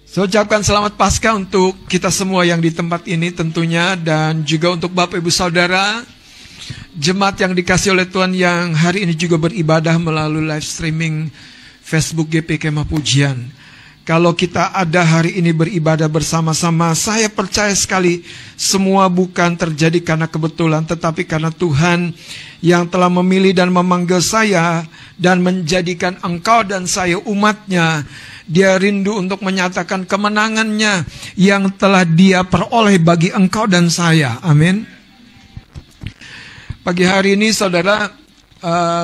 Saya ucapkan selamat Paskah untuk kita semua yang di tempat ini tentunya, dan juga untuk Bapak Ibu Saudara jemaat yang dikasih oleh Tuhan yang hari ini juga beribadah melalui live streaming Facebook GP Kemah Pujian. Kalau kita ada hari ini beribadah bersama-sama, saya percaya sekali semua bukan terjadi karena kebetulan, tetapi karena Tuhan yang telah memilih dan memanggil saya dan menjadikan engkau dan saya umatnya. Dia rindu untuk menyatakan kemenangannya yang telah Dia peroleh bagi engkau dan saya. Amin. Pagi hari ini saudara,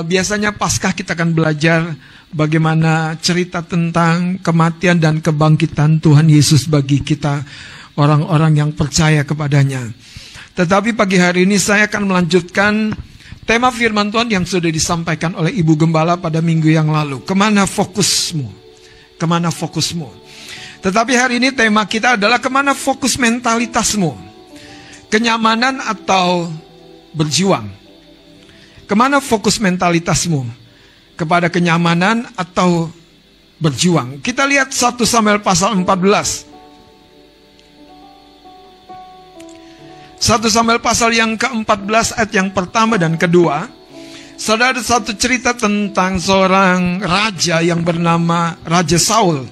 biasanya Paskah kita akan belajar bagaimana cerita tentang kematian dan kebangkitan Tuhan Yesus bagi kita orang-orang yang percaya kepadanya. Tetapi pagi hari ini saya akan melanjutkan tema firman Tuhan yang sudah disampaikan oleh Ibu Gembala pada minggu yang lalu. Kemana fokusmu? Kemana fokusmu? Tetapi hari ini tema kita adalah kemana fokus mentalitasmu? Kenyamanan atau berjuang? Kemana fokus mentalitasmu? Kepada kenyamanan atau berjuang? Kita lihat 1 Samuel pasal 14. 1 Samuel pasal yang ke-14 ayat yang pertama dan kedua. Saudara, ada satu cerita tentang seorang raja yang bernama Raja Saul.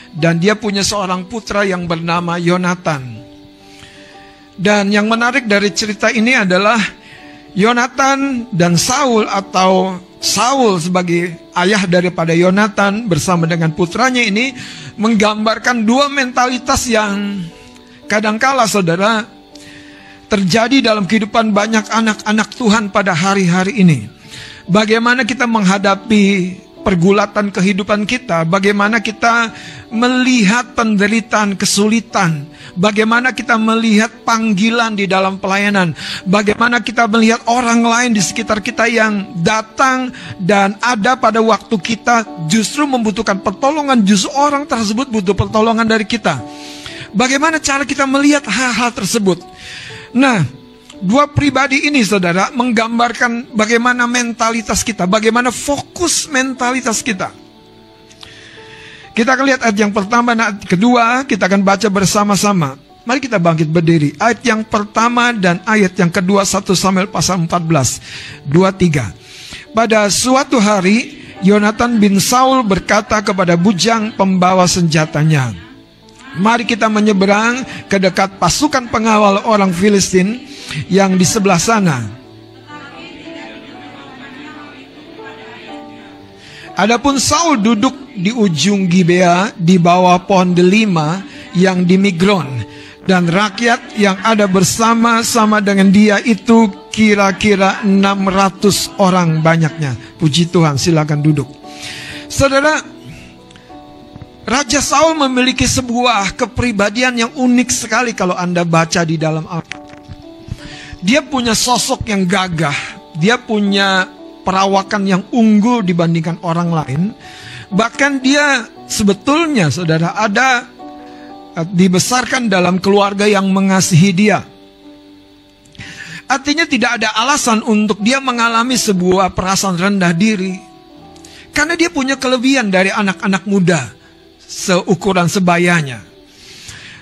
Dan dia punya seorang putra yang bernama Yonatan. Dan yang menarik dari cerita ini adalah Yonatan dan Saul, atau Saul sebagai ayah daripada Yonatan bersama dengan putranya ini, menggambarkan dua mentalitas yang kadangkala saudara terjadi dalam kehidupan banyak anak-anak Tuhan pada hari-hari ini. Bagaimana kita menghadapi pergulatan kehidupan kita, bagaimana kita melihat penderitaan, kesulitan, bagaimana kita melihat panggilan di dalam pelayanan, bagaimana kita melihat orang lain di sekitar kita yang datang dan ada pada waktu kita justru membutuhkan pertolongan, justru orang tersebut butuh pertolongan dari kita. Bagaimana cara kita melihat hal-hal tersebut? Nah, dua pribadi ini saudara menggambarkan bagaimana mentalitas kita, bagaimana fokus mentalitas kita. Kita akan lihat ayat yang pertama dan ayat kedua, kita akan baca bersama-sama. Mari kita bangkit berdiri. Ayat yang pertama dan ayat yang kedua 1 Samuel pasal 14. 2-3. Pada suatu hari, Yonatan bin Saul berkata kepada bujang pembawa senjatanya, "Mari kita menyeberang ke dekat pasukan pengawal orang Filistin yang di sebelah sana." Adapun Saul duduk di ujung Gibea di bawah pohon delima yang di Migron, dan rakyat yang ada bersama-sama dengan dia itu kira-kira 600 orang banyaknya. Puji Tuhan, silakan duduk. Saudara, Raja Saul memiliki sebuah kepribadian yang unik sekali kalau Anda baca di dalam Alkitab. Dia punya sosok yang gagah, dia punya perawakan yang unggul dibandingkan orang lain. Bahkan dia sebetulnya saudara dibesarkan dalam keluarga yang mengasihi dia. Artinya tidak ada alasan untuk dia mengalami sebuah perasaan rendah diri, karena dia punya kelebihan dari anak-anak muda seukuran sebayanya.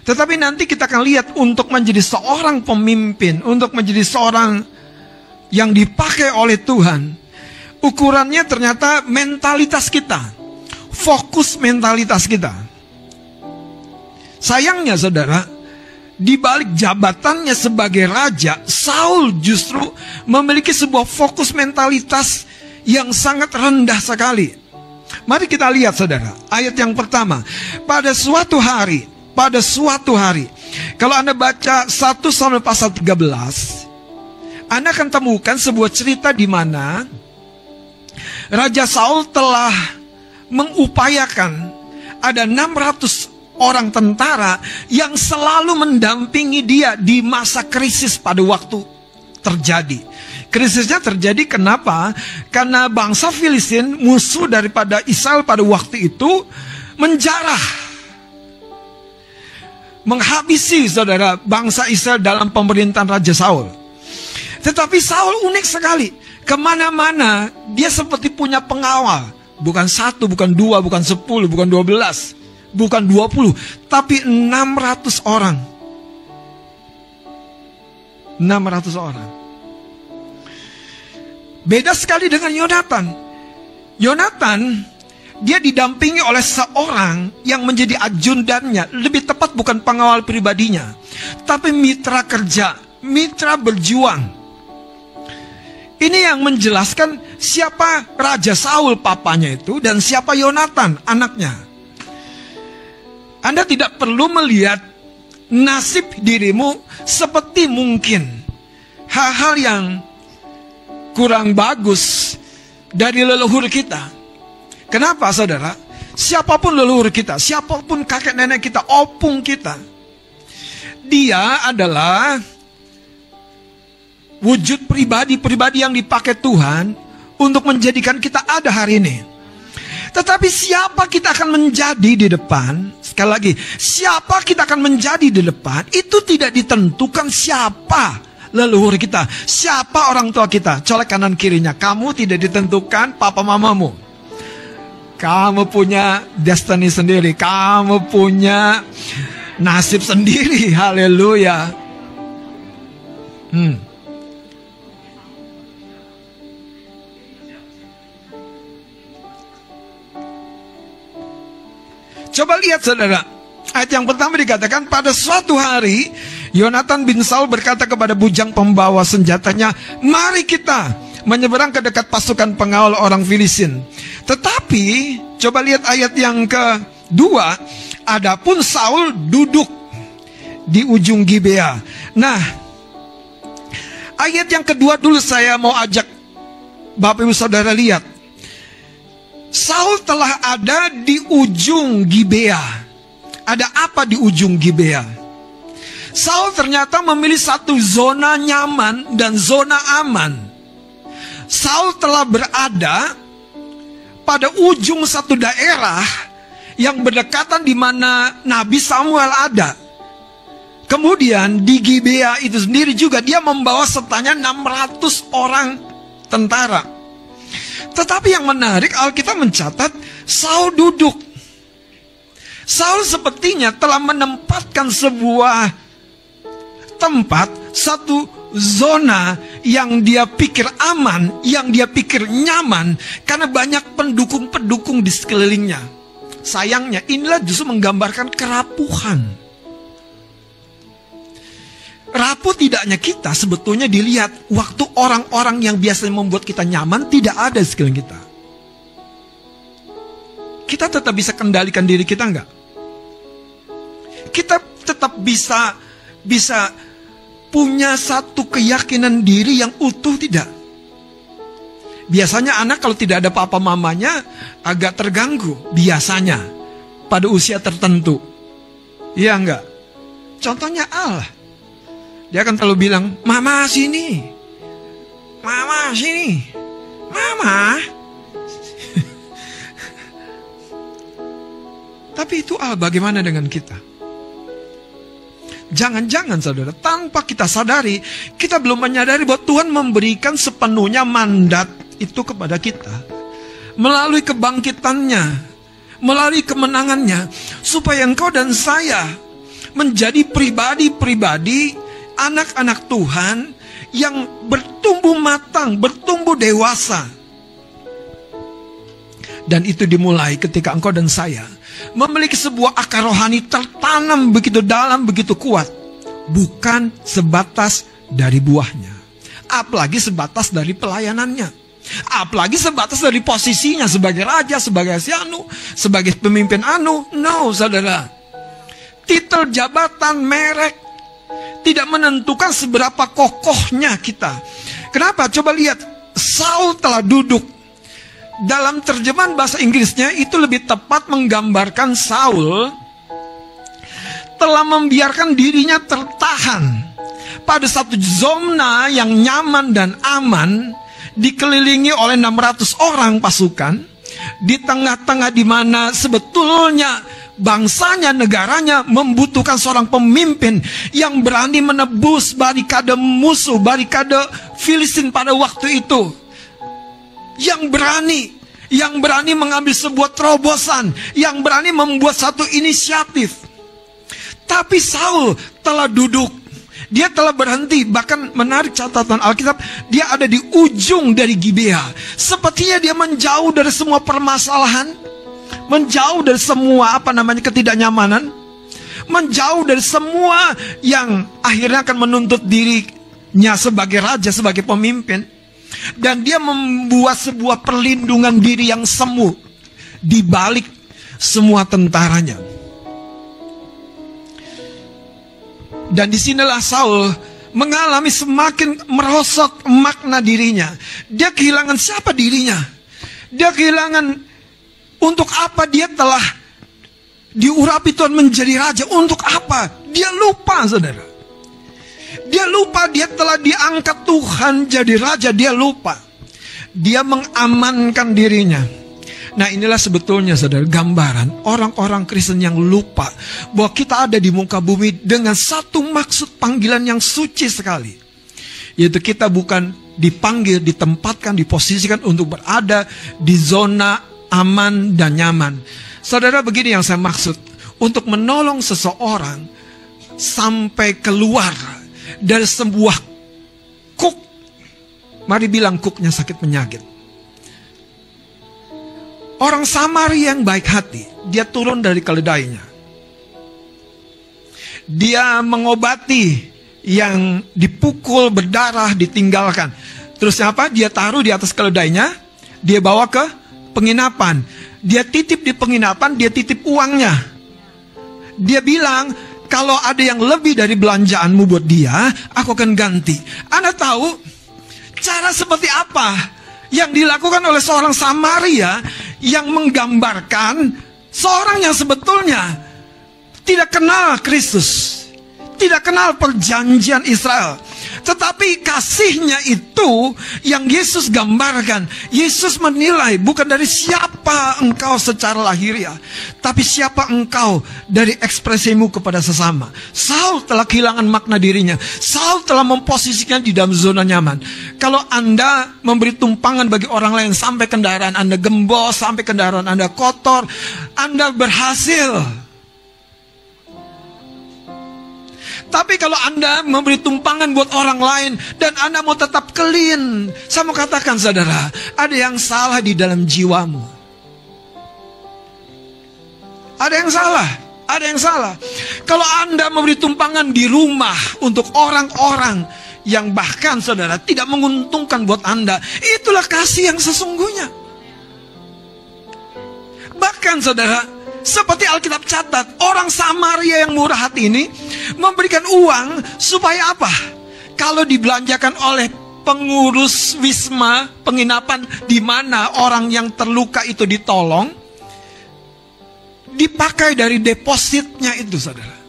Tetapi nanti kita akan lihat untuk menjadi seorang pemimpin, untuk menjadi seorang yang dipakai oleh Tuhan, ukurannya ternyata mentalitas kita, fokus mentalitas kita. Sayangnya saudara, di balik jabatannya sebagai raja, Saul justru memiliki sebuah fokus mentalitas yang sangat rendah sekali. Mari kita lihat saudara, ayat yang pertama. Pada suatu hari, kalau Anda baca 1 Samuel pasal 13, Anda akan temukan sebuah cerita di mana Raja Saul telah mengupayakan ada 600 orang tentara yang selalu mendampingi dia di masa krisis pada waktu terjadi. Krisisnya terjadi kenapa? Karena bangsa Filistin, musuh daripada Israel pada waktu itu, menjarah, menghabisi saudara bangsa Israel dalam pemerintahan Raja Saul. Tetapi Saul unik sekali. Kemana-mana dia seperti punya pengawal. Bukan 1, bukan 2, bukan 10, bukan 12. bukan 20, tapi 600 orang. 600 orang. Beda sekali dengan Yonatan. Yonatan, dia didampingi oleh seorang yang menjadi ajudannya. Lebih tepat bukan pengawal pribadinya, tapi mitra kerja, mitra berjuang. Ini yang menjelaskan siapa Raja Saul papanya itu dan siapa Yonatan anaknya. Anda tidak perlu melihat nasib dirimu seperti mungkin hal-hal yang kurang bagus dari leluhur kita. Kenapa saudara? Siapapun leluhur kita, siapapun kakek nenek kita, opung kita, dia adalah wujud pribadi-pribadi yang dipakai Tuhan untuk menjadikan kita ada hari ini. Tetapi siapa kita akan menjadi di depan, sekali lagi, siapa kita akan menjadi di depan, itu tidak ditentukan siapa leluhur kita, siapa orang tua kita. Colek kanan kirinya, kamu tidak ditentukan papa mamamu. Kamu punya destiny sendiri, kamu punya nasib sendiri, haleluya. Coba lihat saudara, ayat yang pertama dikatakan, pada suatu hari Yonatan bin Saul berkata kepada bujang pembawa senjatanya, mari kita menyeberang ke dekat pasukan pengawal orang Filistin. Tetapi coba lihat ayat yang kedua, adapun Saul duduk di ujung Gibea. Nah, ayat yang kedua dulu saya mau ajak Bapak Ibu Saudara lihat. Saul telah ada di ujung Gibea. Ada apa di ujung Gibea? Saul ternyata memilih satu zona nyaman dan zona aman. Saul telah berada pada ujung satu daerah yang berdekatan di mana Nabi Samuel ada. Kemudian di Gibea itu sendiri juga dia membawa sertanya 600 orang tentara. Tetapi yang menarik, Alkitab mencatat Saul duduk. Saul sepertinya telah menempatkan sebuah tempat, satu zona yang dia pikir aman, yang dia pikir nyaman, karena banyak pendukung-pendukung di sekelilingnya. Sayangnya inilah justru menggambarkan kerapuhan. Rapuh tidaknya kita sebetulnya dilihat waktu orang-orang yang biasanya membuat kita nyaman tidak ada di sekeliling kita. Kita tetap bisa kendalikan diri kita enggak? Kita tetap bisa punya satu keyakinan diri yang utuh tidak? Biasanya anak kalau tidak ada papa mamanya agak terganggu. Biasanya pada usia tertentu. Iya enggak? Contohnya Allah. Dia akan selalu bilang, mama sini, mama sini, mama. Tapi itu bagaimana dengan kita? Jangan-jangan saudara, tanpa kita sadari, kita belum menyadari bahwa Tuhan memberikan sepenuhnya mandat itu kepada kita. Melalui kebangkitannya, melalui kemenangannya, supaya engkau dan saya menjadi pribadi-pribadi, anak-anak Tuhan yang bertumbuh matang, bertumbuh dewasa. Dan itu dimulai ketika engkau dan saya memiliki sebuah akar rohani tertanam begitu dalam, begitu kuat. Bukan sebatas dari buahnya, apalagi sebatas dari pelayanannya, apalagi sebatas dari posisinya sebagai raja, sebagai sianu, sebagai pemimpin No, saudara. Titel, jabatan, merek tidak menentukan seberapa kokohnya kita. Kenapa? Coba lihat, Saul telah duduk. Dalam terjemahan bahasa Inggrisnya itu lebih tepat menggambarkan Saul telah membiarkan dirinya tertahan pada satu zona yang nyaman dan aman, dikelilingi oleh 600 orang pasukan, di tengah-tengah di mana sebetulnya bangsanya, negaranya membutuhkan seorang pemimpin yang berani menebus barikade musuh, barikade Filistin pada waktu itu. Yang berani, yang berani mengambil sebuah terobosan, yang berani membuat satu inisiatif. Tapi Saul telah duduk, dia telah berhenti. Bahkan menarik catatan Alkitab, dia ada di ujung dari Gibea. Sepertinya dia menjauh dari semua permasalahan, menjauh dari semua ketidaknyamanan, menjauh dari semua yang akhirnya akan menuntut dirinya sebagai raja, sebagai pemimpin. Dan dia membuat sebuah perlindungan diri yang semu di balik semua tentaranya. Dan disinilah Saul mengalami semakin merosot makna dirinya. Dia kehilangan siapa dirinya. Dia kehilangan untuk apa dia telah diurapi Tuhan menjadi raja. Untuk apa? Dia lupa, saudara. Dia lupa dia telah diangkat Tuhan jadi raja. Dia lupa. Dia mengamankan dirinya. Nah, inilah sebetulnya, saudara, gambaran orang-orang Kristen yang lupa bahwa kita ada di muka bumi dengan satu maksud panggilan yang suci sekali. Yaitu kita bukan dipanggil, ditempatkan, diposisikan untuk berada di zona aman dan nyaman. Saudara, begini yang saya maksud. Untuk menolong seseorang sampai keluar dari sebuah kuk. Mari bilang kuknya sakit penyakit. Orang Samaria yang baik hati, dia turun dari keledainya. Dia mengobati yang dipukul, berdarah, ditinggalkan. Terus apa? Dia taruh di atas keledainya, dia bawa ke penginapan. Dia titip di penginapan, dia titip uangnya. Dia bilang, kalau ada yang lebih dari belanjaanmu buat dia, aku akan ganti. Anda tahu cara seperti apa yang dilakukan oleh seorang Samaria yang menggambarkan seorang yang sebetulnya tidak kenal Kristus, tidak kenal perjanjian Israel. Tetapi kasihnya itu yang Yesus gambarkan. Yesus menilai bukan dari siapa engkau secara lahiriah, tapi siapa engkau dari ekspresimu kepada sesama. Saul telah kehilangan makna dirinya. Saul telah memposisikan di dalam zona nyaman. Kalau Anda memberi tumpangan bagi orang lain sampai kendaraan Anda gembos, sampai kendaraan Anda kotor, Anda berhasil. Tapi kalau Anda memberi tumpangan buat orang lain dan Anda mau tetap clean, saya mau katakan, saudara, ada yang salah di dalam jiwamu. Ada yang salah, ada yang salah. Kalau Anda memberi tumpangan di rumah untuk orang-orang yang bahkan, saudara, tidak menguntungkan buat Anda, itulah kasih yang sesungguhnya. Bahkan, saudara, seperti Alkitab catat, orang Samaria yang murah hati ini memberikan uang supaya apa? Kalau dibelanjakan oleh pengurus wisma, penginapan di mana orang yang terluka itu ditolong, dipakai dari depositnya itu, saudara.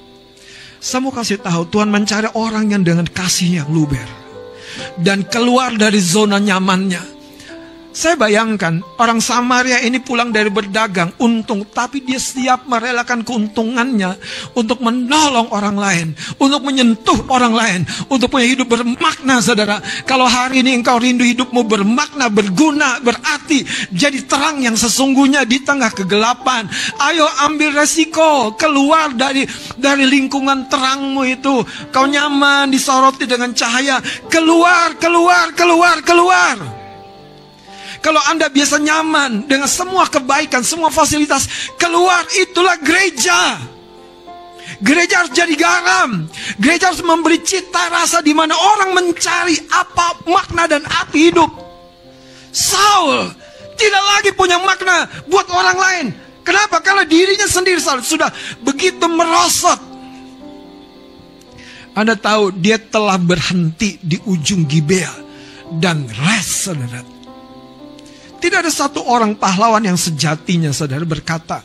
Saya mau kasih tahu, Tuhan mencari orang yang dengan kasih yang luber dan keluar dari zona nyamannya. Saya bayangkan orang Samaria ini pulang dari berdagang, untung, tapi dia siap merelakan keuntungannya untuk menolong orang lain, untuk menyentuh orang lain, untuk punya hidup bermakna, saudara. Kalau hari ini engkau rindu hidupmu bermakna, berguna, berarti, jadi terang yang sesungguhnya di tengah kegelapan. Ayo ambil resiko, keluar dari lingkungan terangmu itu. Kau nyaman disoroti dengan cahaya, keluar, keluar, keluar, keluar. Kalau Anda biasa nyaman dengan semua kebaikan, semua fasilitas, keluar, itulah gereja. Gereja harus jadi garam. Gereja harus memberi cita rasa di mana orang mencari apa makna dan arti hidup. Saul tidak lagi punya makna buat orang lain. Kenapa? Karena dirinya sendiri sudah begitu merosot. Anda tahu, dia telah berhenti di ujung Gibea dan rest, saudara. Tidak ada satu orang pahlawan yang sejatinya, saudara, berkata,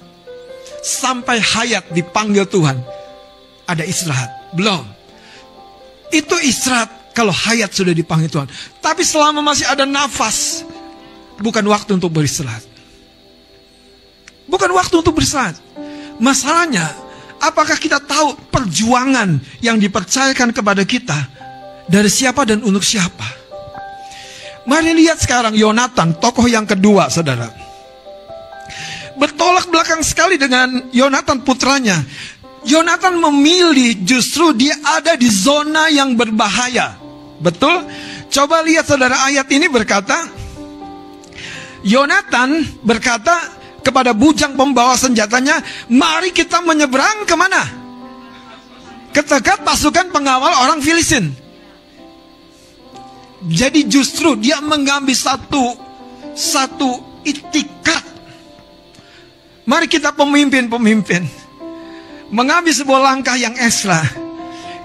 sampai hayat dipanggil Tuhan, ada istirahat. Belum. Itu istirahat kalau hayat sudah dipanggil Tuhan. Tapi selama masih ada nafas, bukan waktu untuk beristirahat. Bukan waktu untuk beristirahat. Masalahnya, apakah kita tahu perjuangan yang dipercayakan kepada kita dari siapa dan untuk siapa? Mari lihat sekarang Yonatan, tokoh yang kedua, saudara. bertolak belakang sekali dengan Yonatan putranya. Yonatan memilih justru dia ada di zona yang berbahaya. Betul? Coba lihat saudara, ayat ini berkata, Yonatan berkata kepada bujang pembawa senjatanya, mari kita menyeberang kemana? Ke dekat pasukan pengawal orang Filistin. Jadi justru dia mengambil satu itikat. Mari kita pemimpin-pemimpin mengambil sebuah langkah yang ekstra,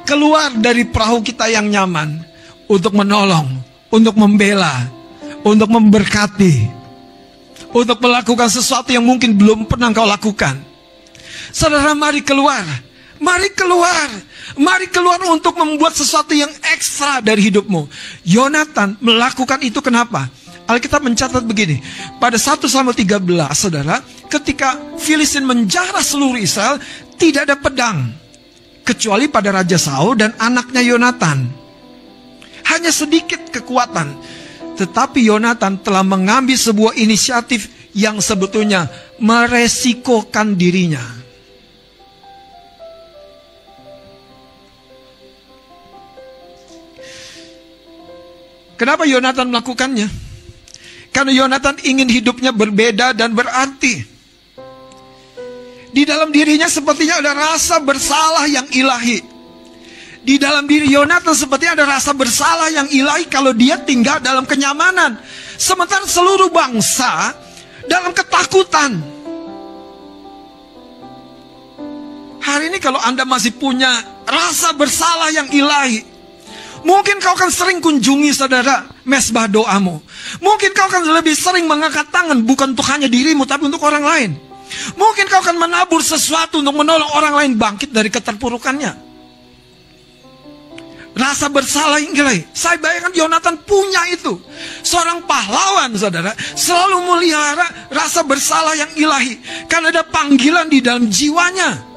keluar dari perahu kita yang nyaman untuk menolong, untuk membela, untuk memberkati, untuk melakukan sesuatu yang mungkin belum pernah kau lakukan. Saudara, mari keluar. Mari keluar. Mari keluar untuk membuat sesuatu yang ekstra dari hidupmu. Yonatan melakukan itu kenapa? Alkitab mencatat begini. Pada 1 Samuel 13, saudara, ketika Filistin menjarah seluruh Israel, tidak ada pedang. Kecuali pada Raja Saul dan anaknya Yonatan. Hanya sedikit kekuatan. Tetapi Yonatan telah mengambil sebuah inisiatif yang sebetulnya meresikokan dirinya. Kenapa Yonatan melakukannya? Karena Yonatan ingin hidupnya berbeda dan berarti. Di dalam dirinya sepertinya ada rasa bersalah yang ilahi. Di dalam diri Yonatan sepertinya ada rasa bersalah yang ilahi kalau dia tinggal dalam kenyamanan. Sementara seluruh bangsa dalam ketakutan. Hari ini kalau Anda masih punya rasa bersalah yang ilahi, mungkin kau akan sering kunjungi saudara mesbah doamu. Mungkin kau akan lebih sering mengangkat tangan, bukan untuk hanya dirimu tapi untuk orang lain. Mungkin kau akan menabur sesuatu untuk menolong orang lain bangkit dari keterpurukannya. Rasa bersalah yang ilahi. Saya bayangkan Yonatan punya itu. Seorang pahlawan saudara selalu melihara rasa bersalah yang ilahi. Karena ada panggilan di dalam jiwanya.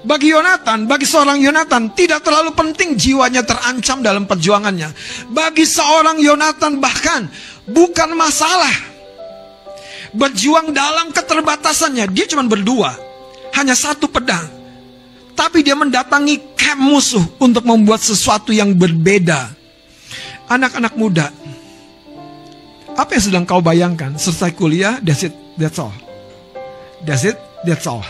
Bagi Yonatan, bagi seorang Yonatan, tidak terlalu penting jiwanya terancam dalam perjuangannya. Bagi seorang Yonatan bahkan bukan masalah berjuang dalam keterbatasannya. Dia cuma berdua, hanya satu pedang. Tapi dia mendatangi kamp musuh untuk membuat sesuatu yang berbeda. Anak-anak muda, apa yang sedang kau bayangkan? Selesai kuliah, that's it, that's all. That's it, that's all.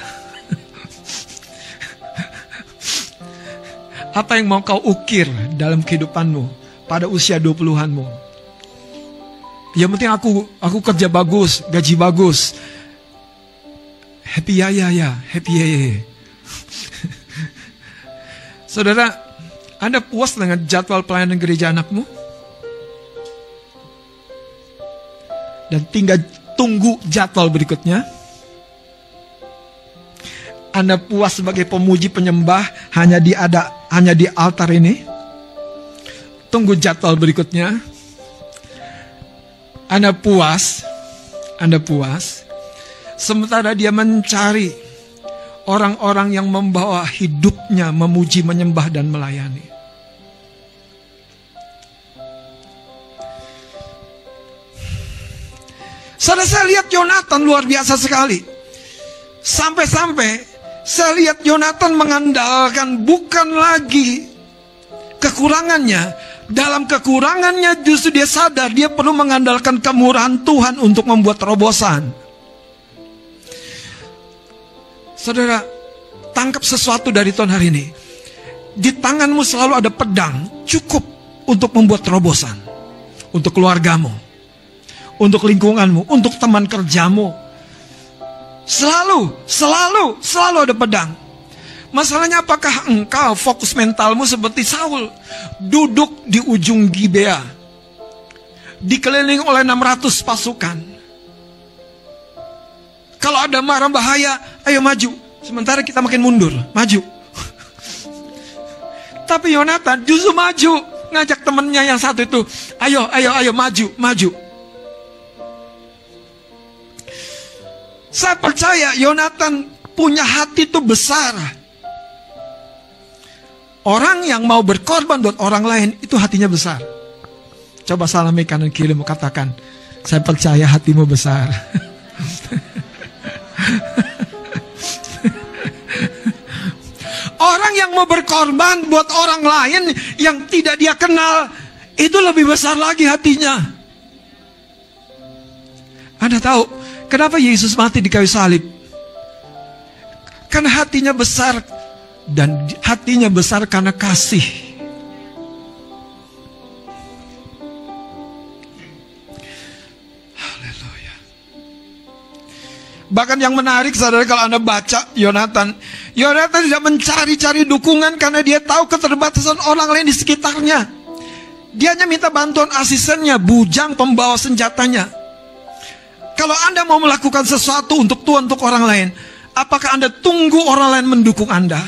Apa yang mau kau ukir dalam kehidupanmu pada usia 20-anmu? Yang penting aku kerja bagus, gaji bagus. Happy ya, happy ya. Saudara, Anda puas dengan jadwal pelayanan gereja anakmu? Dan tinggal tunggu jadwal berikutnya? Anda puas sebagai pemuji penyembah hanya di altar ini? Tunggu jadwal berikutnya. Anda puas. Sementara dia mencari orang-orang yang membawa hidupnya memuji, menyembah dan melayani. Saudara, saya lihat Yonatan luar biasa sekali. Sampai-sampai saya lihat Yonatan mengandalkan bukan lagi kekurangannya. Dalam kekurangannya justru dia sadar dia perlu mengandalkan kemurahan Tuhan untuk membuat terobosan. Saudara, tangkap sesuatu dari Tuhan hari ini. Di tanganmu selalu ada pedang, cukup untuk membuat terobosan. Untuk keluargamu, untuk lingkunganmu, untuk teman kerjamu. Selalu ada pedang. Masalahnya apakah engkau fokus mentalmu seperti Saul, duduk di ujung Gibea, dikelilingi oleh 600 pasukan. Kalau ada marah bahaya, ayo maju. Sementara kita makin mundur, maju. Tapi Yonatan justru maju, ngajak temannya yang satu itu, ayo maju. Saya percaya Yonatan punya hati itu besar. Orang yang mau berkorban buat orang lain itu hatinya besar. Coba salami kanan kirimu, katakan, saya percaya hatimu besar. Orang yang mau berkorban buat orang lain yang tidak dia kenal, itu lebih besar lagi hatinya. Anda tahu kenapa Yesus mati di kayu salib? Karena hatinya besar, dan hatinya besar karena kasih. Bahkan yang menarik, saudara, kalau Anda baca Yonatan tidak mencari-cari dukungan karena dia tahu keterbatasan orang lain di sekitarnya. Dia hanya minta bantuan asistennya, bujang pembawa senjatanya. Kalau Anda mau melakukan sesuatu untuk Tuhan, untuk orang lain, apakah Anda tunggu orang lain mendukung Anda?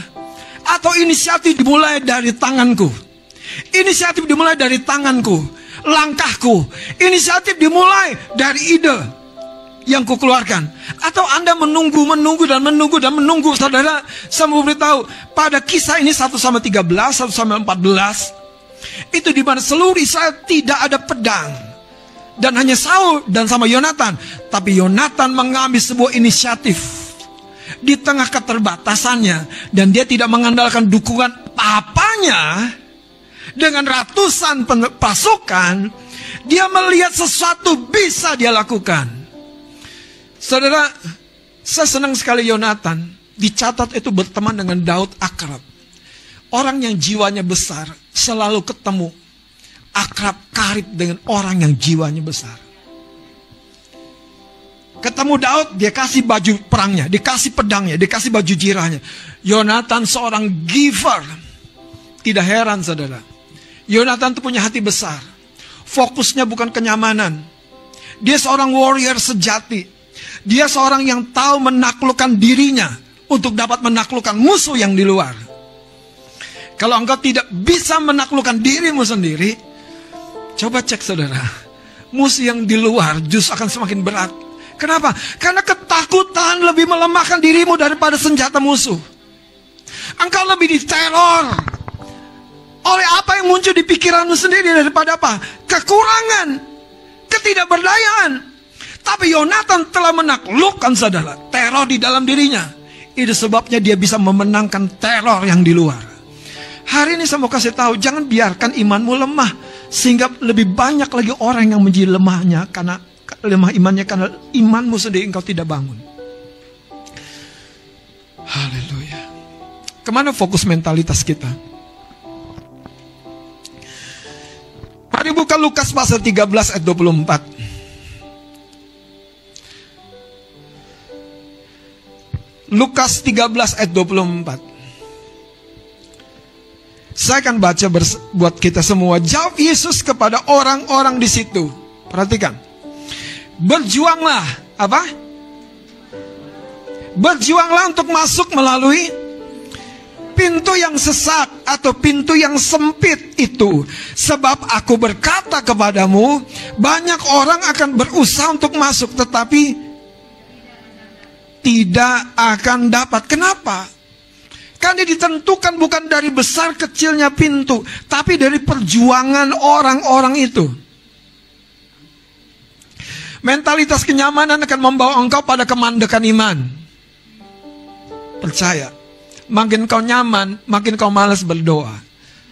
Atau inisiatif dimulai dari tanganku? Inisiatif dimulai dari tanganku, langkahku. Inisiatif dimulai dari ide yang kukeluarkan. Atau Anda menunggu, saudara. Saya mau beritahu, pada kisah ini 1-13, 1-14, itu di mana seluruh Israel tidak ada pedang, dan hanya Saul dan sama Yonatan. Tapi Yonatan mengambil sebuah inisiatif di tengah keterbatasannya, dan dia tidak mengandalkan dukungan papanya. Dengan ratusan pasukan, dia melihat sesuatu bisa dia lakukan. Saudara, saya senang sekali Yonatan dicatat itu berteman dengan Daud akrab. Orang yang jiwanya besar selalu ketemu, akrab, karib dengan orang yang jiwanya besar. Ketemu Daud, dia kasih baju perangnya, dikasih pedangnya, dikasih baju jirahnya. Yonatan seorang giver. Tidak heran, saudara. Yonatan itu punya hati besar. Fokusnya bukan kenyamanan. Dia seorang warrior sejati. Dia seorang yang tahu menaklukkan dirinya untuk dapat menaklukkan musuh yang di luar. Kalau engkau tidak bisa menaklukkan dirimu sendiri, coba cek, saudara. Musuh yang di luar justru akan semakin berat. Kenapa? Karena ketakutan lebih melemahkan dirimu daripada senjata musuh. Engkau lebih diteror oleh apa yang muncul di pikiranmu sendiri daripada apa? Kekurangan, ketidakberdayaan. Tapi Yonatan telah menaklukkan, saudara, teror di dalam dirinya. Itu sebabnya dia bisa memenangkan teror yang di luar. Hari ini saya mau kasih tahu, jangan biarkan imanmu lemah, sehingga lebih banyak lagi orang yang menjadi lemahnya karena lemah imannya, karena imanmu sendiri engkau tidak bangun. Haleluya. Kemana fokus mentalitas kita? Mari buka Lukas pasal 13 ayat 24. Lukas 13 ayat 24. Saya akan baca buat kita semua. Jawab Yesus kepada orang-orang di situ. Perhatikan. Berjuanglah, apa? Berjuanglah untuk masuk melalui pintu yang sesat atau pintu yang sempit itu. Sebab aku berkata kepadamu, banyak orang akan berusaha untuk masuk, tetapi tidak akan dapat. Kenapa? Karena ditentukan bukan dari besar kecilnya pintu, tapi dari perjuangan orang-orang itu. Mentalitas kenyamanan akan membawa engkau pada kemandekan iman. Percaya, makin kau nyaman, makin kau malas berdoa,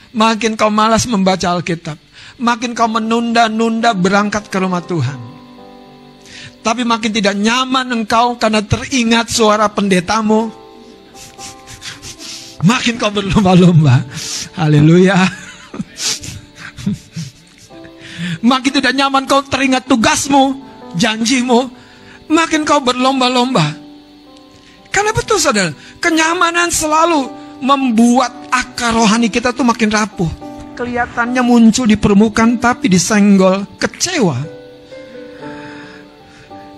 makin kau malas membaca Alkitab, makin kau menunda-nunda berangkat ke rumah Tuhan. Tapi makin tidak nyaman engkau karena teringat suara pendetamu, makin kau berlomba-lomba. Haleluya. Makin tidak nyaman kau teringat tugasmu, janjimu, makin kau berlomba-lomba. Karena betul, saudara, kenyamanan selalu membuat akar rohani kita tuh makin rapuh. Kelihatannya muncul di permukaan, tapi disenggol kecewa,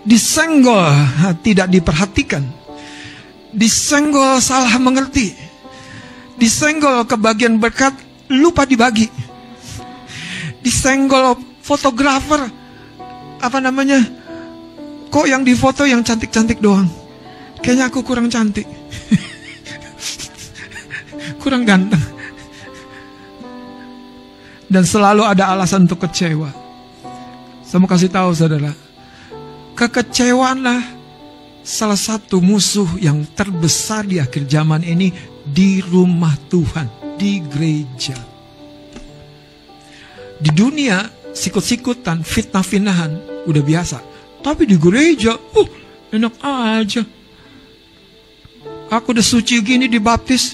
disenggol tidak diperhatikan, disenggol salah mengerti, disenggol kebagian berkat lupa dibagi, disenggol fotografer, apa namanya, kok yang difoto yang cantik-cantik doang, kayaknya aku kurang cantik, kurang ganteng. dan selalu ada alasan untuk kecewa. Saya mau kasih tahu saudara, kekecewaanlah salah satu musuh yang terbesar di akhir zaman ini di rumah Tuhan, di gereja. Di dunia sikut-sikutan, fitnah-fitnahan udah biasa. Tapi di gereja, enak aja. Aku udah suci gini dibaptis.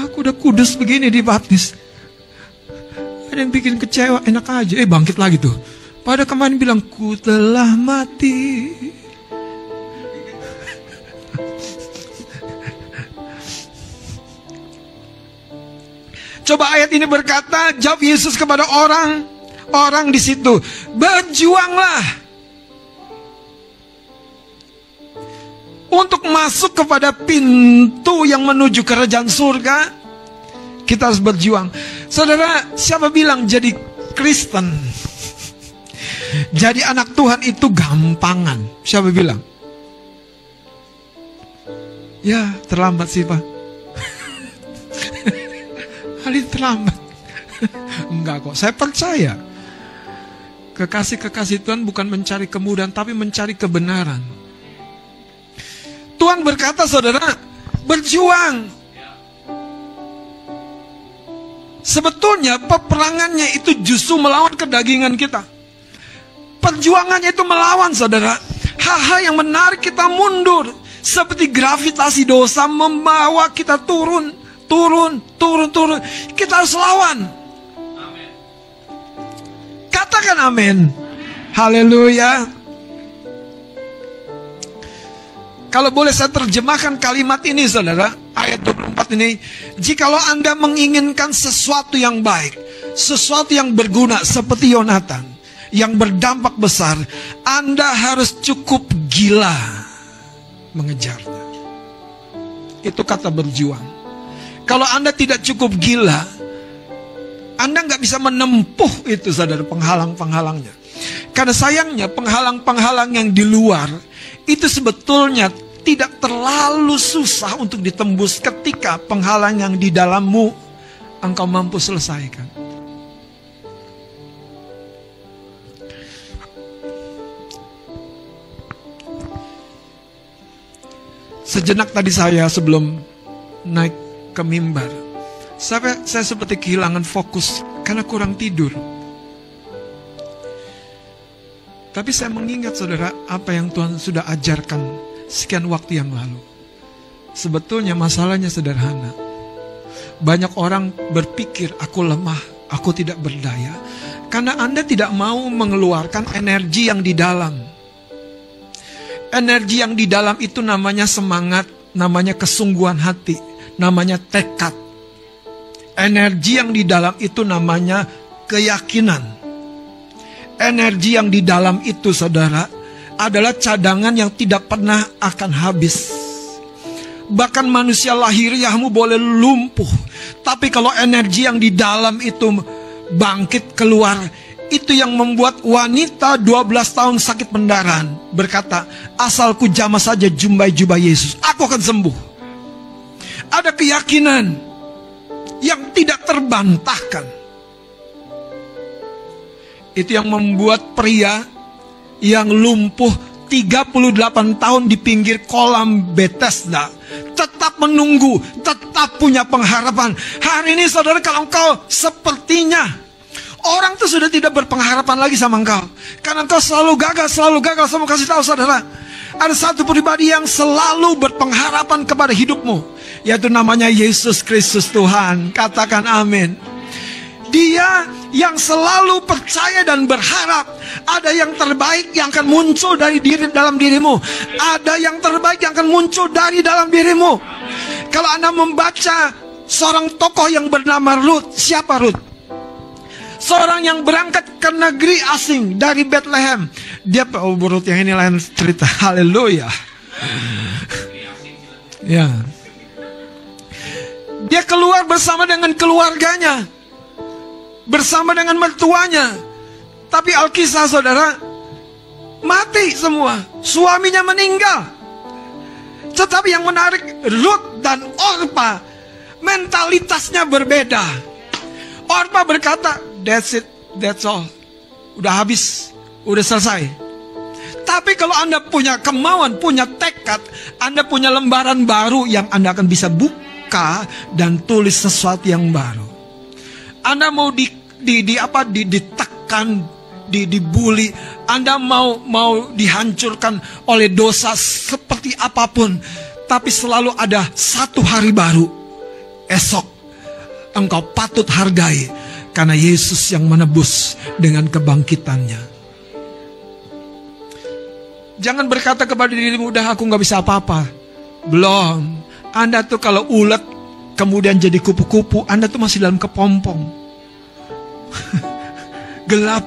Aku udah kudus begini dibaptis. Ada yang bikin kecewa, enak aja. Bangkit lagi tuh. Pada kemarin bilang, ku telah mati. Coba ayat ini berkata, jawab Yesus kepada orang di situ, berjuanglah untuk masuk kepada pintu yang menuju kerajaan surga. Kita harus berjuang. Saudara, siapa bilang jadi Kristen, jadi anak Tuhan itu gampangan? Siapa bilang? Ya, terlambat sih Pak. Kali terlambat. Enggak kok, saya percaya kekasih-kekasih Tuhan bukan mencari kemudahan, tapi mencari kebenaran. Tuhan berkata, saudara, berjuang. Sebetulnya peperangannya itu justru melawan kedagingan kita. Perjuangannya itu melawan, saudara, hal-hal yang menarik kita mundur. Seperti gravitasi dosa membawa kita turun. Kita harus lawan. Amen. Katakan amin. Haleluya. Kalau boleh saya terjemahkan kalimat ini, saudara, ayat 24 ini. Jikalau Anda menginginkan sesuatu yang baik, sesuatu yang berguna seperti Yonatan, yang berdampak besar, Anda harus cukup gila mengejarnya. Itu kata berjuang. Kalau Anda tidak cukup gila, Anda nggak bisa menempuh itu, saudara, penghalang-penghalangnya. Karena sayangnya penghalang-penghalang yang di luar itu sebetulnya tidak terlalu susah untuk ditembus ketika penghalang yang di dalammu engkau mampu selesaikan. Sejenak tadi saya sebelum naik ke mimbar, saya seperti kehilangan fokus karena kurang tidur. Tapi saya mengingat, saudara, apa yang Tuhan sudah ajarkan sekian waktu yang lalu. Sebetulnya masalahnya sederhana. Banyak orang berpikir, aku lemah, aku tidak berdaya, karena Anda tidak mau mengeluarkan energi yang di dalam. Energi yang di dalam itu namanya semangat, namanya kesungguhan hati, namanya tekad. Energi yang di dalam itu namanya keyakinan. Energi yang di dalam itu, saudara, adalah cadangan yang tidak pernah akan habis. Bahkan manusia lahiriahmu boleh lumpuh, tapi kalau energi yang di dalam itu bangkit keluar, itu yang membuat wanita 12 tahun sakit pendarahan berkata, asalku jamah saja jubah Yesus, aku akan sembuh. Ada keyakinan yang tidak terbantahkan. Itu yang membuat pria yang lumpuh 38 tahun di pinggir kolam Bethesda tetap menunggu, tetap punya pengharapan. Hari ini, saudara, kalau engkau sepertinya orang itu sudah tidak berpengharapan lagi sama engkau, karena engkau selalu gagal. Saya mau kasih tahu, saudara, ada satu pribadi yang selalu berpengharapan kepada hidupmu, yaitu namanya Yesus Kristus Tuhan. Katakan amin. Dia yang selalu percaya dan berharap ada yang terbaik yang akan muncul dari dalam dirimu. Ada yang terbaik yang akan muncul dari dalam dirimu. Kalau Anda membaca seorang tokoh yang bernama Ruth. Siapa Ruth? Seorang yang berangkat ke negeri asing dari Bethlehem. Dia, Ruth yang ini lain cerita. Haleluya. Ya. Dia keluar bersama dengan keluarganya, bersama dengan mertuanya. Tapi Alkisah, saudara, mati semua. Suaminya meninggal. Tetapi yang menarik, Ruth dan Orpa mentalitasnya berbeda. Orpa berkata, that's it, that's all. Udah habis, udah selesai. Tapi kalau Anda punya kemauan, punya tekad, Anda punya lembaran baru yang Anda akan bisa buka dan tulis sesuatu yang baru. Anda mau ditekan, dibully, Anda mau dihancurkan oleh dosa seperti apapun, tapi selalu ada satu hari baru. Esok engkau patut hargai, karena Yesus yang menebus dengan kebangkitannya. Jangan berkata kepada dirimu, udah aku gak bisa apa-apa. Belum. Anda tuh kalau ulet kemudian jadi kupu-kupu, Anda tuh masih dalam kepompong. Gelap.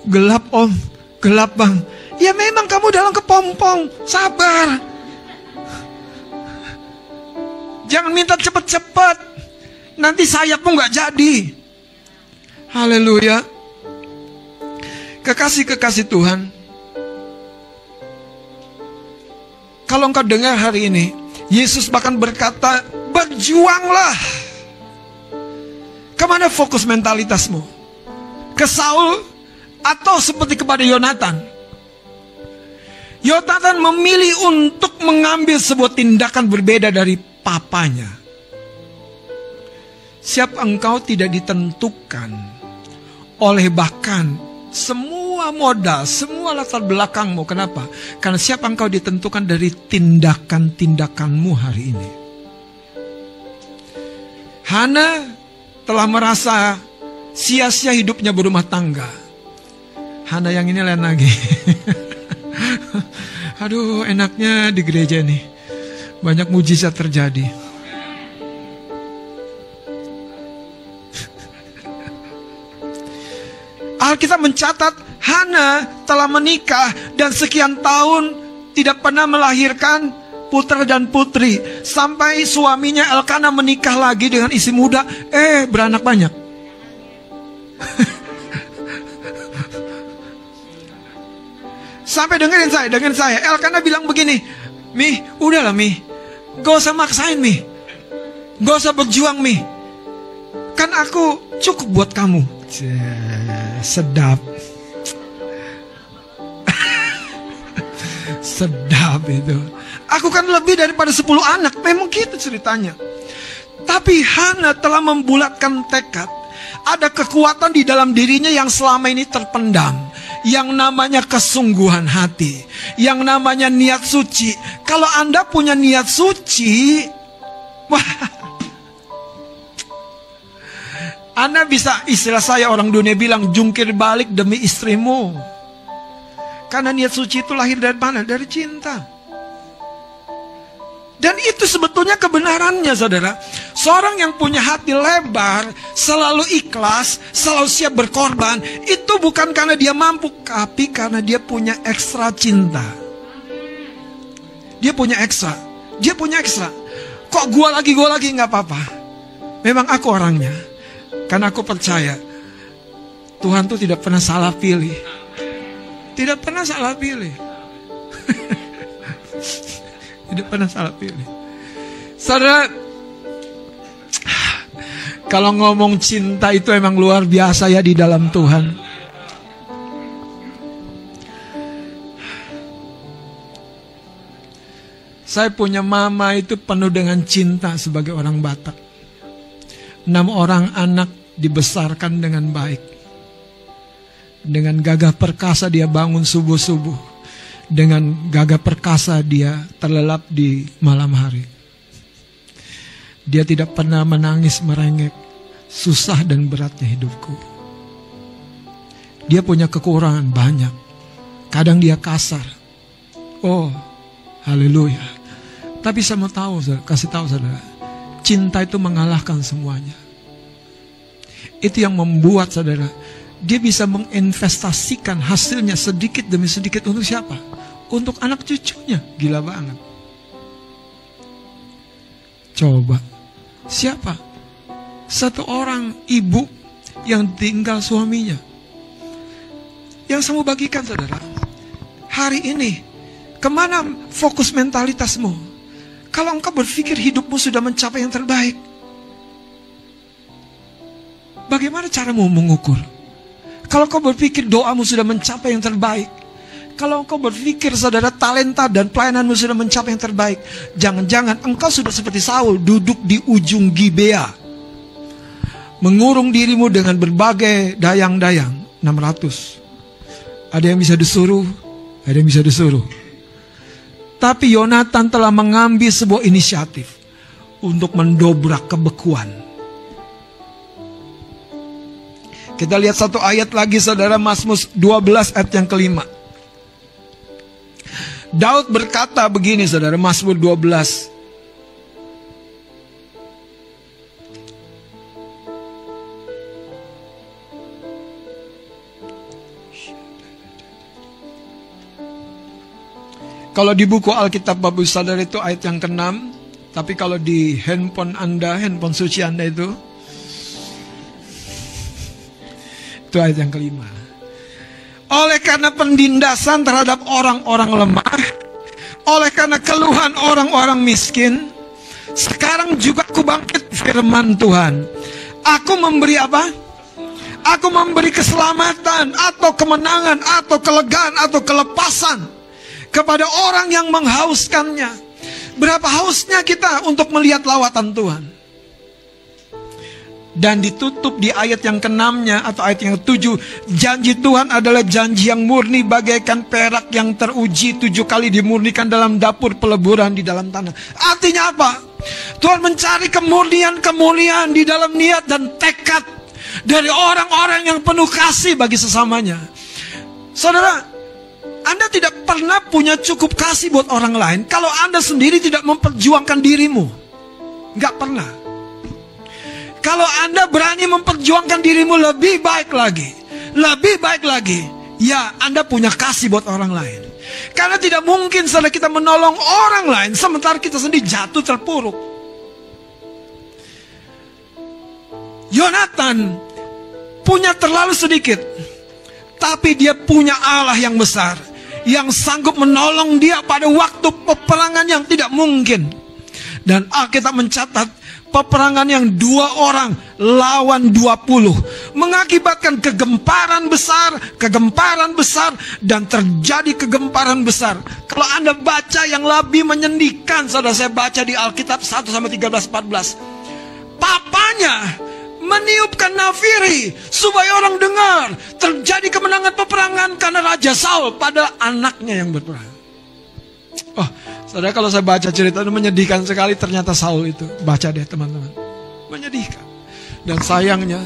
Gelap om, gelap bang. Ya memang kamu dalam kepompong. Sabar. Jangan minta cepat-cepat, nanti sayapmu gak jadi. Haleluya. Kekasih-kekasih Tuhan, kalau engkau dengar hari ini, Yesus bahkan berkata, berjuanglah. Kemana fokus mentalitasmu? Ke Saul atau seperti kepada Yonatan? Yonatan memilih untuk mengambil sebuah tindakan berbeda dari papanya. Siap engkau tidak ditentukan oleh bahkan semua modal, semua latar belakangmu. Kenapa? Karena siapa engkau ditentukan dari tindakan-tindakanmu hari ini. Hana telah merasa sia-sia hidupnya berumah tangga. Hana yang ini lain lagi. Aduh, enaknya di gereja nih, banyak mujizat terjadi. Alkitab mencatat Hana telah menikah dan sekian tahun tidak pernah melahirkan putra dan putri. Sampai suaminya Elkana menikah lagi dengan istri muda, beranak banyak. Sampai dengerin saya. Elkana bilang begini, Mi, udahlah Mi, gak usah maksain Mi, gak usah berjuang Mi, kan aku cukup buat kamu. Sedap. Sedap itu. Aku kan lebih daripada 10 anak. Memang gitu ceritanya. Tapi Hana telah membulatkan tekad. Ada kekuatan di dalam dirinya yang selama ini terpendam, yang namanya kesungguhan hati, yang namanya niat suci. Kalau Anda punya niat suci, wah, Anda bisa, istilah saya orang dunia bilang, jungkir balik demi istrimu. Karena niat suci itu lahir dari mana? Dari cinta. Dan itu sebetulnya kebenarannya, saudara. Seorang yang punya hati lebar, selalu ikhlas, selalu siap berkorban, itu bukan karena dia mampu, tapi karena dia punya ekstra cinta. Dia punya ekstra. Kok gua lagi gak apa-apa. Memang aku orangnya. Karena aku percaya Tuhan tuh tidak pernah salah pilih. Tidak pernah salah pilih. Tidak pernah salah pilih. Saudara, kalau ngomong cinta itu emang luar biasa ya di dalam Tuhan. Saya punya mama itu penuh dengan cinta sebagai orang Batak. 6 orang anak dibesarkan dengan baik. Dengan gagah perkasa dia bangun subuh-subuh. Dengan gagah perkasa dia terlelap di malam hari. Dia tidak pernah menangis merengek. Susah dan beratnya hidupku. Dia punya kekurangan banyak. Kadang dia kasar. Oh, haleluya. Tapi saya mau tahu, kasih tahu saudara, cinta itu mengalahkan semuanya. Itu yang membuat saudara, dia bisa menginvestasikan hasilnya sedikit demi sedikit untuk siapa? Untuk anak cucunya. Gila banget. Coba, siapa? Satu orang ibu yang tinggal suaminya. Yang saya mau bagikan saudara, hari ini, kemana fokus mentalitasmu? Kalau engkau berpikir hidupmu sudah mencapai yang terbaik, bagaimana caramu mengukur? Kalau kau berpikir doamu sudah mencapai yang terbaik, kalau engkau berpikir saudara talenta dan pelayananmu sudah mencapai yang terbaik, jangan-jangan engkau sudah seperti Saul, duduk di ujung Gibea, mengurung dirimu dengan berbagai dayang-dayang. 600. Ada yang bisa disuruh, ada yang bisa disuruh. Tapi Yonatan telah mengambil sebuah inisiatif untuk mendobrak kebekuan. Kita lihat satu ayat lagi saudara, Mazmur 12 ayat yang kelima. Daud berkata begini saudara, Mazmur 12. Kalau di buku Alkitab Bapak Saudara itu ayat yang ke-6, tapi kalau di handphone Anda, handphone suci Anda itu ayat yang ke-5. Oleh karena penindasan terhadap orang-orang lemah, oleh karena keluhan orang-orang miskin, sekarang juga aku bangkit, firman Tuhan. Aku memberi apa? Aku memberi keselamatan atau kemenangan atau kelegaan atau kelepasan kepada orang yang menghauskannya. Berapa hausnya kita untuk melihat lawatan Tuhan. Dan ditutup di ayat yang ke-6-nya atau ayat yang ke-7. Janji Tuhan adalah janji yang murni bagaikan perak yang teruji 7 kali dimurnikan dalam dapur peleburan di dalam tanah. Artinya apa? Tuhan mencari kemurnian di dalam niat dan tekad dari orang-orang yang penuh kasih bagi sesamanya. Saudara, Anda tidak pernah punya cukup kasih buat orang lain kalau Anda sendiri tidak memperjuangkan dirimu. Enggak pernah. Kalau Anda berani memperjuangkan dirimu lebih baik lagi, ya Anda punya kasih buat orang lain. Karena tidak mungkin saudara kita menolong orang lain sementara kita sendiri jatuh terpuruk. Yonatan punya terlalu sedikit, tapi dia punya Allah yang besar, yang sanggup menolong dia pada waktu peperangan yang tidak mungkin. Dan Alkitab mencatat peperangan yang 2 orang lawan 20 mengakibatkan kegemparan besar dan terjadi kegemparan besar. Kalau Anda baca yang lebih menyedihkan, saudara, saya baca di Alkitab 1-13-14. Papanya meniupkan nafiri supaya orang dengar terjadi kemenangan peperangan karena Raja Saul pada anaknya yang berperang. Oh, saudara, kalau saya baca cerita itu menyedihkan sekali. Ternyata Saul itu, baca deh teman-teman, menyedihkan. Dan sayangnya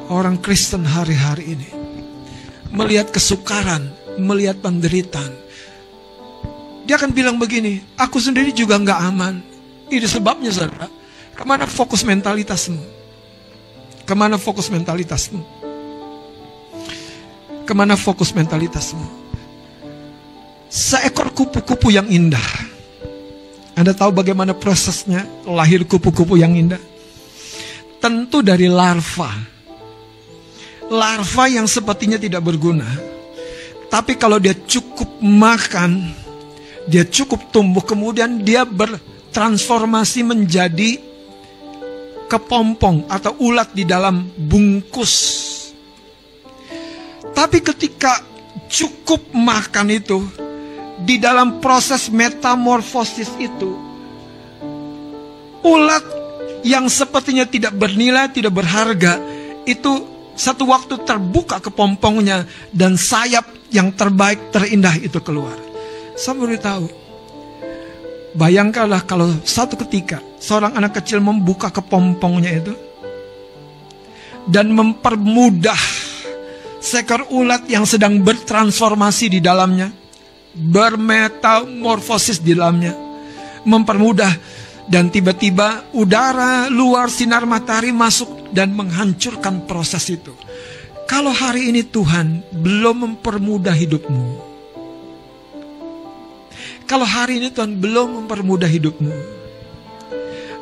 orang Kristen hari-hari ini melihat kesukaran, melihat penderitaan, dia akan bilang begini, aku sendiri juga nggak aman. Ini sebabnya saudara. Kemana fokus mentalitasmu? Kemana fokus mentalitasmu? Kemana fokus mentalitasmu? Seekor kupu-kupu yang indah. Anda tahu bagaimana prosesnya lahir kupu-kupu yang indah? Tentu dari larva. Larva yang sepertinya tidak berguna. Tapi kalau dia cukup makan, dia cukup tumbuh, kemudian dia bertransformasi menjadi kepompong atau ulat di dalam bungkus. Tapi ketika cukup makan itu, di dalam proses metamorfosis itu, ulat yang sepertinya tidak bernilai, tidak berharga, itu satu waktu terbuka kepompongnya dan sayap yang terbaik, terindah itu keluar. Saya beritahu, bayangkanlah kalau satu ketika seorang anak kecil membuka kepompongnya itu dan mempermudah seekor ulat yang sedang bertransformasi di dalamnya, bermetamorfosis di dalamnya, mempermudah, dan tiba-tiba udara luar, sinar matahari masuk dan menghancurkan proses itu. Kalau hari ini Tuhan belum mempermudah hidupmu, kalau hari ini Tuhan belum mempermudah hidupmu,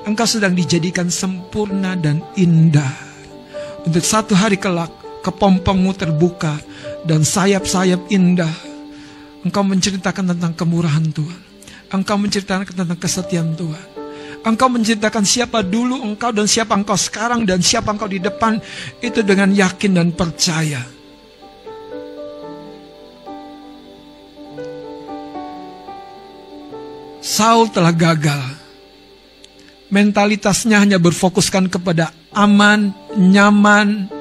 engkau sedang dijadikan sempurna dan indah. Untuk satu hari kelak, kepompongmu terbuka dan sayap-sayap indah. Engkau menceritakan tentang kemurahan Tuhan. Engkau menceritakan tentang kesetiaan Tuhan. Engkau menceritakan siapa dulu engkau dan siapa engkau sekarang dan siapa engkau di depan. Itu dengan yakin dan percaya. Saul telah gagal. Mentalitasnya hanya berfokuskan kepada aman, nyaman.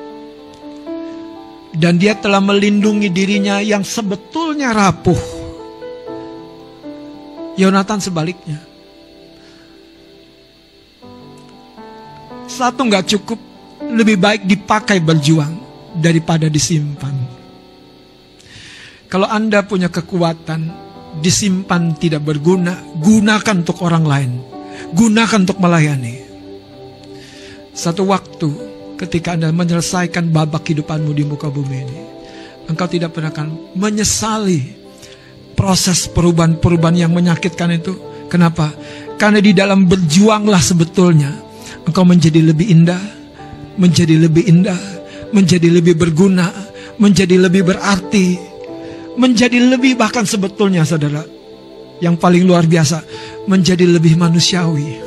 Dan dia telah melindungi dirinya yang sebetulnya rapuh. Yonatan sebaliknya. Satu nggak cukup, lebih baik dipakai berjuang daripada disimpan. Kalau Anda punya kekuatan, disimpan tidak berguna, gunakan untuk orang lain. Gunakan untuk melayani. Satu waktu ketika Anda menyelesaikan babak kehidupanmu di muka bumi ini, engkau tidak pernah akan menyesali proses perubahan-perubahan yang menyakitkan itu. Kenapa? Karena di dalam berjuanglah sebetulnya engkau menjadi lebih indah, menjadi lebih indah, menjadi lebih berguna, menjadi lebih berarti, menjadi lebih bahkan sebetulnya saudara, yang paling luar biasa, menjadi lebih manusiawi.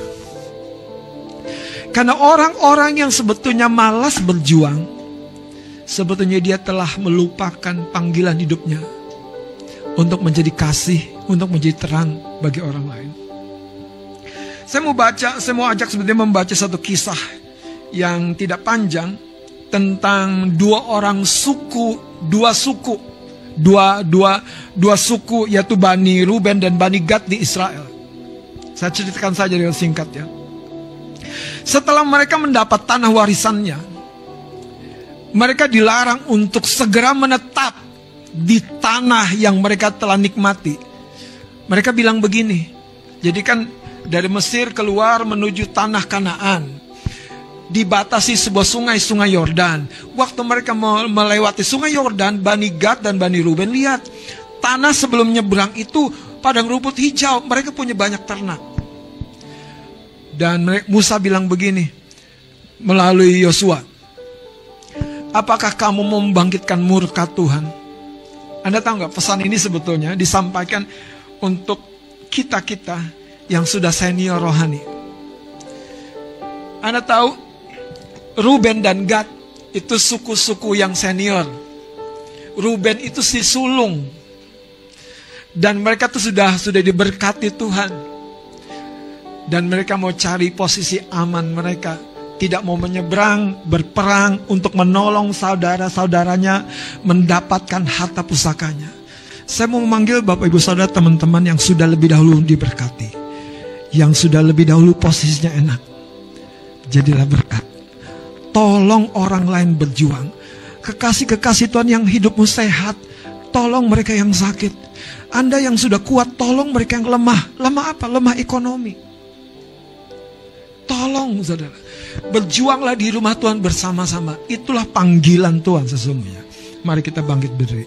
Karena orang-orang yang sebetulnya malas berjuang, sebetulnya dia telah melupakan panggilan hidupnya untuk menjadi kasih, untuk menjadi terang bagi orang lain. Saya mau ajak sebetulnya membaca satu kisah yang tidak panjang tentang dua suku yaitu Bani Ruben dan Bani Gad di Israel. Saya ceritakan saja dengan singkat ya. Setelah mereka mendapat tanah warisannya, mereka dilarang untuk segera menetap di tanah yang mereka telah nikmati. Mereka bilang begini, jadi kan dari Mesir keluar menuju tanah Kanaan, dibatasi sebuah sungai Yordan. Waktu mereka melewati sungai Yordan, Bani Gad dan Bani Ruben lihat tanah sebelum nyebrang itu padang rumput hijau, mereka punya banyak ternak. Dan Musa bilang begini melalui Yosua, apakah kamu mau membangkitkan murka Tuhan? Anda tahu nggak, pesan ini sebetulnya disampaikan untuk kita-kita yang sudah senior rohani. Anda tahu Ruben dan Gad itu suku-suku yang senior. Ruben itu si sulung. Dan mereka tuh sudah diberkati Tuhan. Dan mereka mau cari posisi aman mereka. Tidak mau menyeberang, berperang untuk menolong saudara-saudaranya mendapatkan harta pusakanya. Saya mau memanggil Bapak Ibu Saudara, teman-teman yang sudah lebih dahulu diberkati, yang sudah lebih dahulu posisinya enak. Jadilah berkat. Tolong orang lain berjuang. Kekasih-kekasih Tuhan yang hidupmu sehat, tolong mereka yang sakit. Anda yang sudah kuat, tolong mereka yang lemah. Lemah apa? Lemah ekonomi. Tolong saudara, berjuanglah di rumah Tuhan bersama-sama. Itulah panggilan Tuhan sesungguhnya. Mari kita bangkit berdiri.